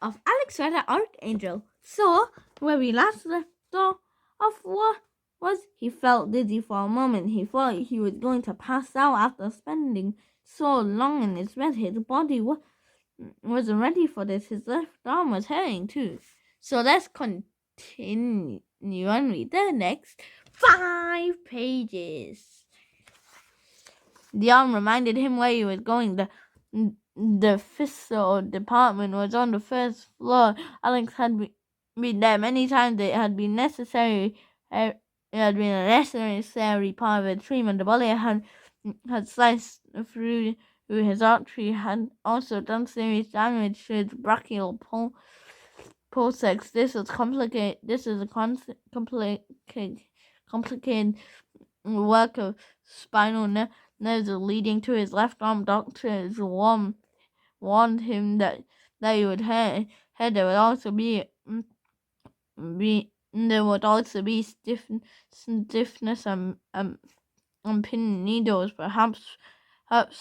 of Alex Rider Archangel. So, where we last left off was he felt dizzy for a moment. He thought he was going to pass out after spending so long in his bed. His body wasn't ready for this. His left arm was hurting too. So let's continue and read the next 5 pages. The arm reminded him where he was going. The physical department was on the first floor. Alex had been there many times. It had been necessary. It had been a necessary part of the treatment. The bullet had sliced through his artery, had also done serious damage to his brachial pulsex. This was complicated. This is a complicated work of spinal nerves leading to his left arm. Doctors warned him that he would hurt. There would also be stiffness and pin needles, perhaps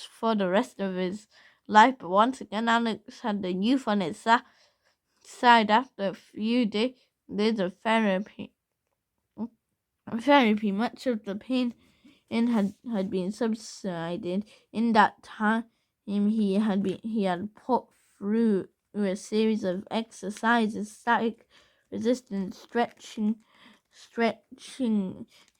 for the rest of his life. But once again, Alex had the youth on his side. After a few days of therapy, much of the pain had been subsided. In that time, he had put through a series of exercises: static resistance, stretching,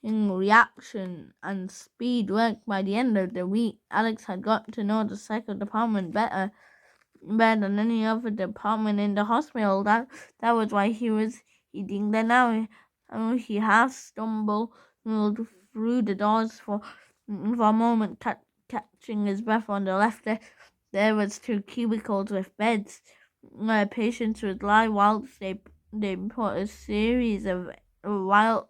reaction, and speed work. By the end of the week, Alex had got to know the psycho department better than any other department in the hospital. That was why he was eating there now. He half stumbled through the doors for a moment, catching his breath. On the left there was 2 cubicles with beds where patients would lie whilst they put a series of while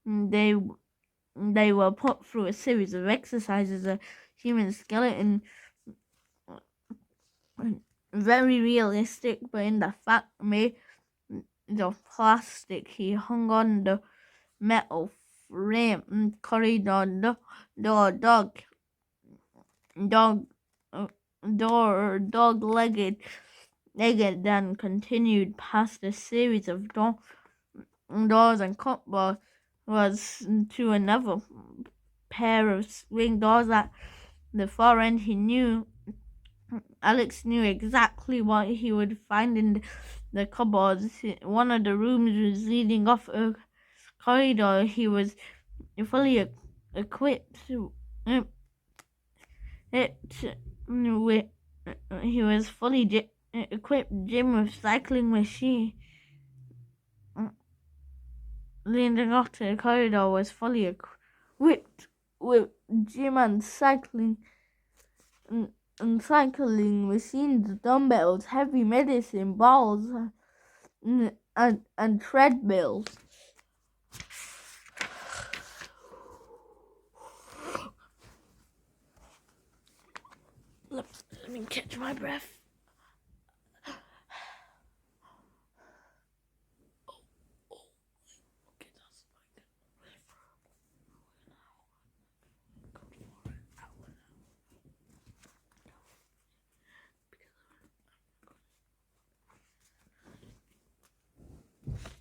they were put through a series of exercises. A human skeleton, very realistic, but in the fact made of plastic. He hung on the metal frame corridor dog-legged, then continued past a series of doors and cupboards was to another pair of swing doors at the far end. Alex knew exactly what he would find in the cupboards. One of the rooms was leading off a corridor. He was fully equipped gym with cycling machine. Leading off to the corridor was fully equipped with gym and cycling machines, dumbbells, heavy medicine balls, and treadmills. Let me catch my breath.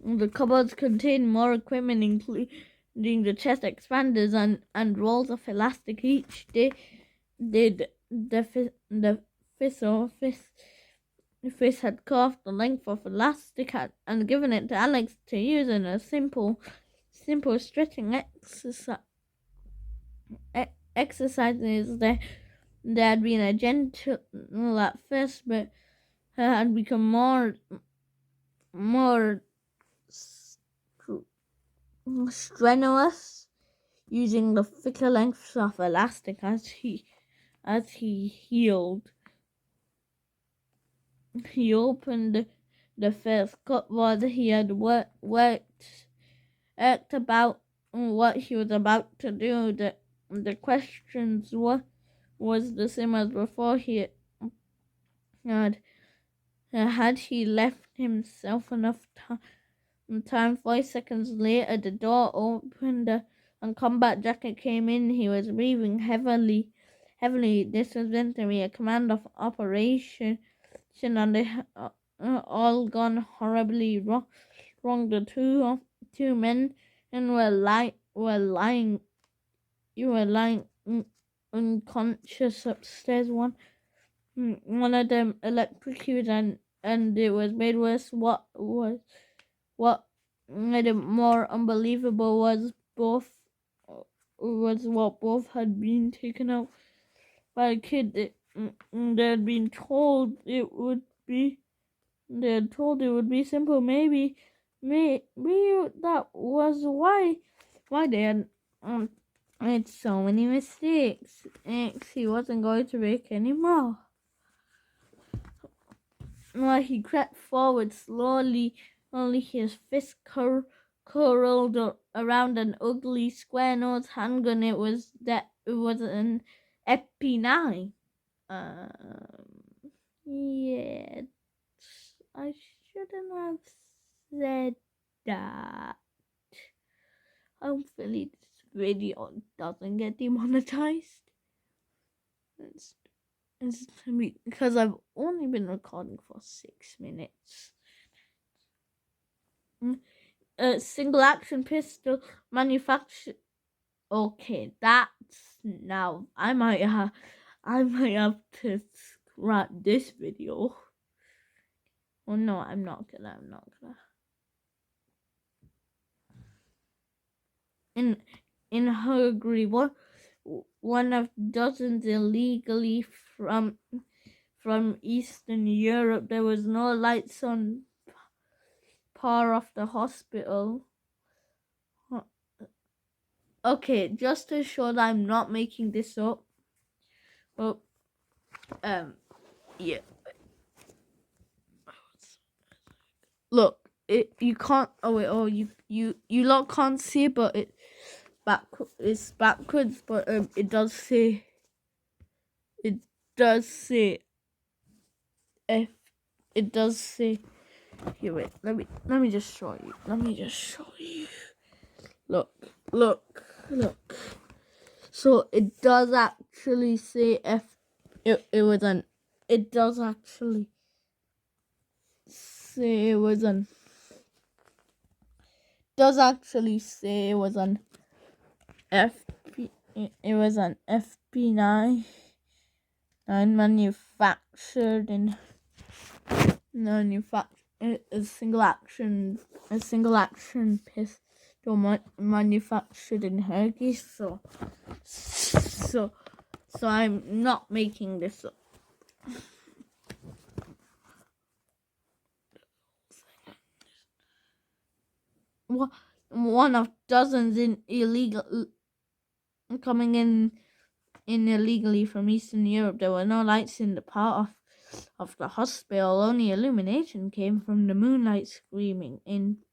The cupboards contained more equipment, including the chest expanders and rolls of elastic. Each day, the Fizz had carved the length of elastic and given it to Alex to use in a simple stretching exercises. There had been a gentle at first, but had become more strenuous, using the thicker lengths of elastic as he healed. He opened the first cupboard. He had worked about what he was about to do. The questions was the same as before. He had he left himself enough time. 5 seconds later, the door opened and Combat Jacket came in. He was breathing heavily heavily. This was meant to be a command of operation, and they all gone horribly wrong. The two men and were lying unconscious upstairs. One of them electrocuted, and it was made worse. What made it more unbelievable was what both had been taken out by a kid. They had been told it would be. They had told it would be simple. Maybe that was why they had made so many mistakes. He wasn't going to make any more. While he crept forward slowly, only his fist curled around an ugly square-nosed handgun. It was an EP9. Yes, I shouldn't have said that. Hopefully this video doesn't get demonetized. It's because I've only been recording for 6 minutes. A single action pistol manufactured. Okay, that's now. I might have to scrap this video. Oh no, I'm not gonna. In Hungary, one of dozens illegally from Eastern Europe. There was no lights on par of the hospital. Okay, just to show that I'm not making this up. Well, yeah. Look, you can't. Oh wait. Oh, you lot can't see, but it's backwards. But it does say. It does say. If it does say. Here, wait. Let me just show you. Look. So it does actually say F. It was an. It does actually say it was an. Does actually say it was an FP. It was an FP9 manufactured a single action pistol manufactured in Hungary. So I'm not making this up. One of dozens coming in illegally from Eastern Europe. There were no lights in the part of the hospital. Only illumination came from the moonlight streaming in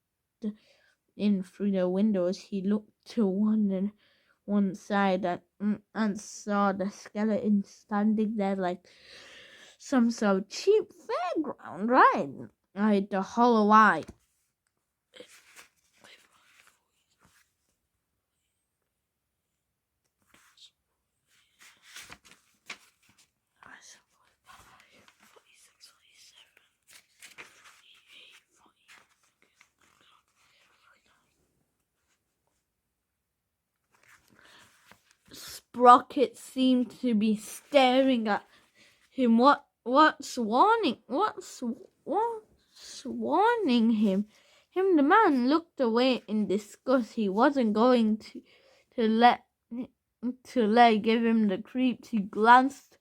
through the windows. He looked to one side and saw the skeleton standing there like some sort of cheap fairground ride. I had the hollow eye. Sprocket seemed to be staring at him. What's warning him? The man looked away in disgust. He wasn't going to let give him the creeps. He glanced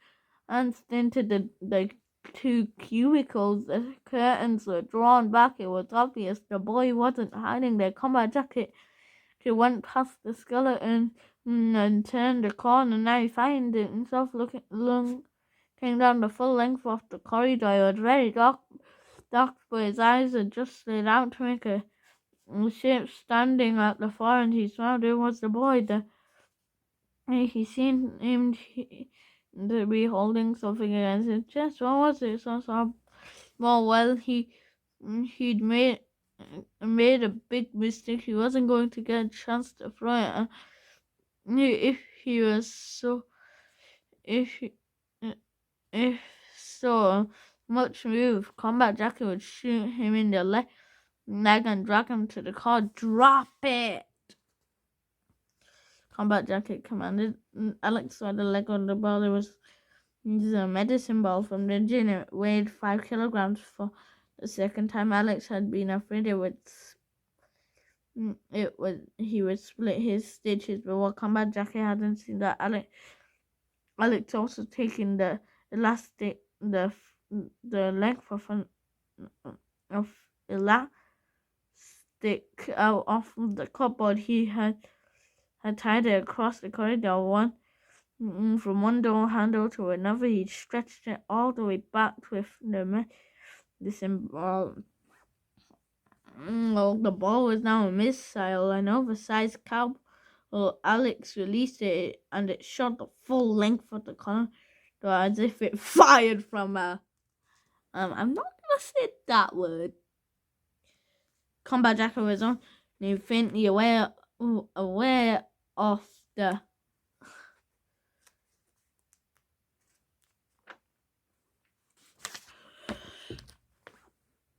into the two cubicles. The curtains were drawn back. It was obvious the boy wasn't hiding their combat jacket. He went past the skeleton and turned the corner. Now he found himself looking down the full length of the corridor. It was very dark, but his eyes adjusted out to make a shape standing at the far end. He smiled. It was the boy. He seemed to be holding something against his chest. What was it? He'd made a big mistake. He wasn't going to get a chance to throw it. If he was if if so much move, Combat Jackie would shoot him in the leg and drag him to the car. Drop it! Combat Jacket commanded. Alex saw the leg on the ball. It was a medicine ball from the gym. It weighed 5 kilograms. For the second time Alex had been afraid he would split his stitches, but what Combat Jacket hadn't seen that Alex also taken the elastic the length of elastic out of the cupboard. He had tied it across the corridor, from one door handle to another. He stretched it all the way back with the ball. The ball was now a missile, an oversized cow. Alex released it, and it shot the full length of the corridor as if it fired from a. I'm not gonna say that word. Combat Jacket was on, and he faintly aware of the.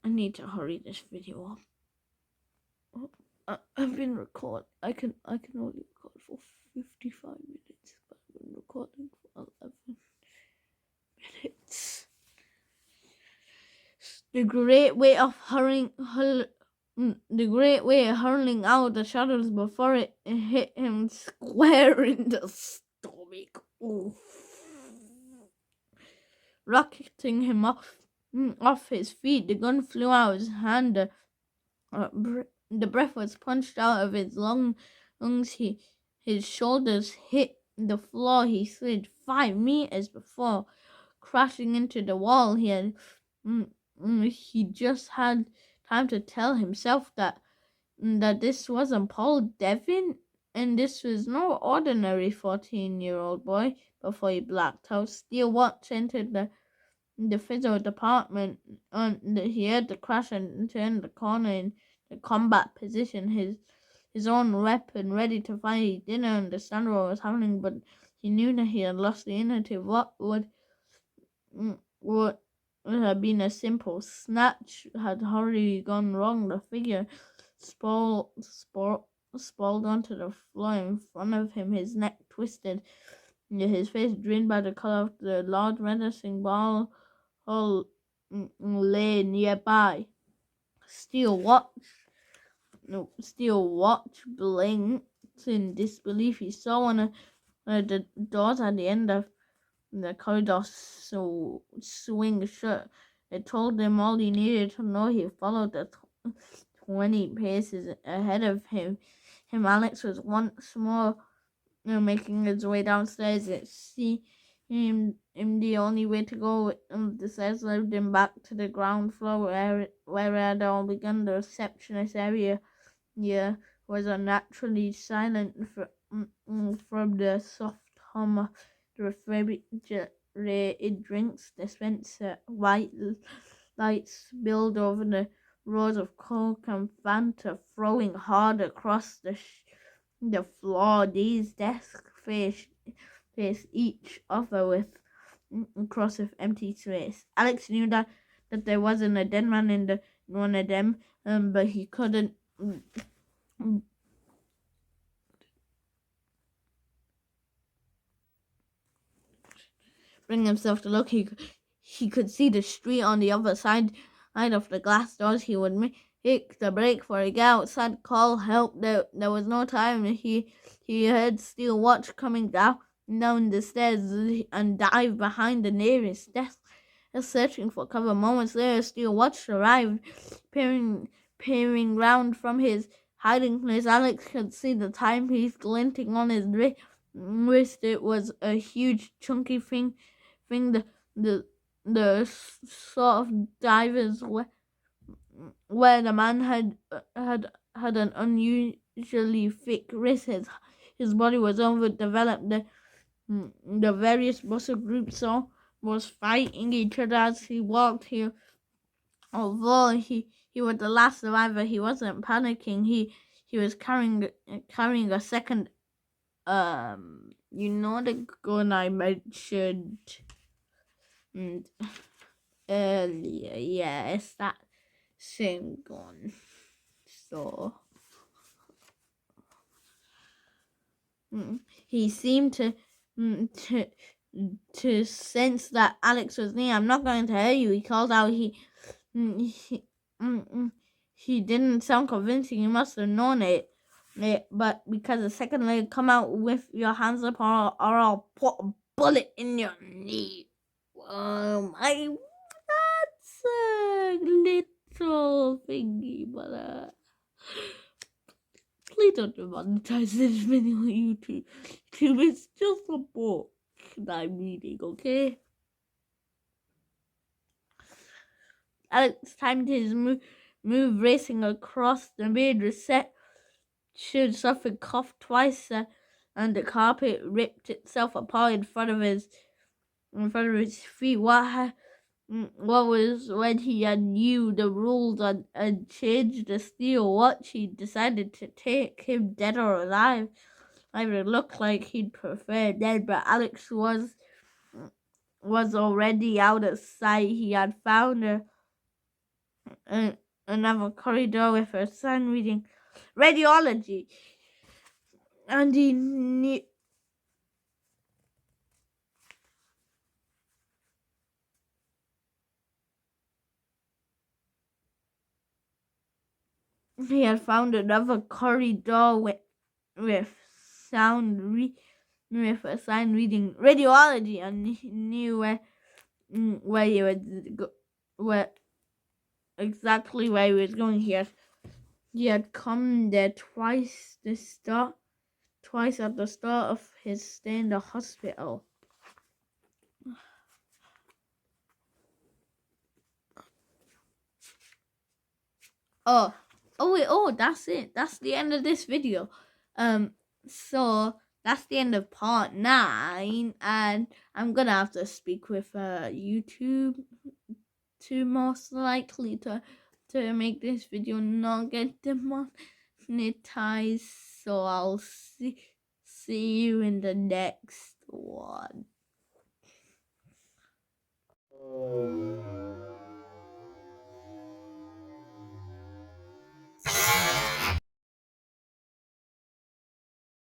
I need to hurry this video up. I've been recording. I can only record for 55 minutes, but I've been recording for 11 minutes. The great way of hurling out the shadows before it hit him square in the stomach. Oof. Rocketing him off his feet, the gun flew out of his hand. The breath was punched out of his lungs. His shoulders hit the floor. He slid 5 meters before crashing into the wall. He just had time to tell himself that this wasn't Paul Devin, and this was no ordinary 14-year-old boy. Before he blacked out, Steel Watch entered the physical department, and he heard the crash and turned the corner in the combat position, his own weapon ready to fire. He didn't understand what was happening, but he knew that he had lost the initiative. What would have been a simple snatch had already gone wrong. The figure sprawled onto the floor in front of him, his neck twisted, his face drained by the color of the large medicine ball lay nearby. Steel Watch blinked in disbelief. He saw one of the doors at the end of the corridor swing shut. It told him all he needed to know. He followed the 20 paces ahead of him. Alex was once more making his way downstairs. It seemed the only way to go. The stairs led him back to the ground floor where it had all begun. The receptionist area was unnaturally silent from the soft hum of the refrigerated drinks dispenser. White lights spilled over the rows of Coke and Fanta, throwing hard across the floor. These desks faced each other with across with empty space. Alex knew that there wasn't a dead man in one of them, but he couldn't bring himself to look. He could see the street on the other side of the glass doors. He would make the break for a get outside, call help. There was no time. He heard Steel Watch coming down the stairs and dive behind the nearest desk, searching for cover. Moments later, Steel Watch arrived, peering round from his hiding place. Alex could see the timepiece glinting on his wrist. It was a huge, chunky thing. The sort of divers where the man had an unusually thick wrist. His body was overdeveloped. The various muscle groups was fighting each other as he walked. Although he was the last survivor, he wasn't panicking. He was carrying a second you know the gun I mentioned earlier? Yeah, it's that same gun. So he seemed to sense that Alex was near. I'm not going to hurt you, he called out. He didn't sound convincing. He must have known it. But because the second leg, come out with your hands up, or I'll put a bullet in your knee. My, that's a little thingy, but please don't demonetize this video on YouTube. It's just a book that I'm reading, okay? Alex timed his move, racing across the mid-reception. Suffered coughed twice, and the carpet ripped itself apart in front of his feet. What was when he knew the rules and changed the steel watch? He decided to take him dead or alive. It looked like he'd prefer dead, but Alex was already out of sight. He had found another corridor with a sign reading radiology, and he knew. He had found another corridor with a sign reading radiology, and he knew where he would go, exactly where he was going. He had come there twice at the start of his stay in the hospital. That's it. That's the end of this video. So that's the end of part 9, and I'm gonna have to speak with YouTube to most likely to make this video not get demonetized. So I'll see you in the next one.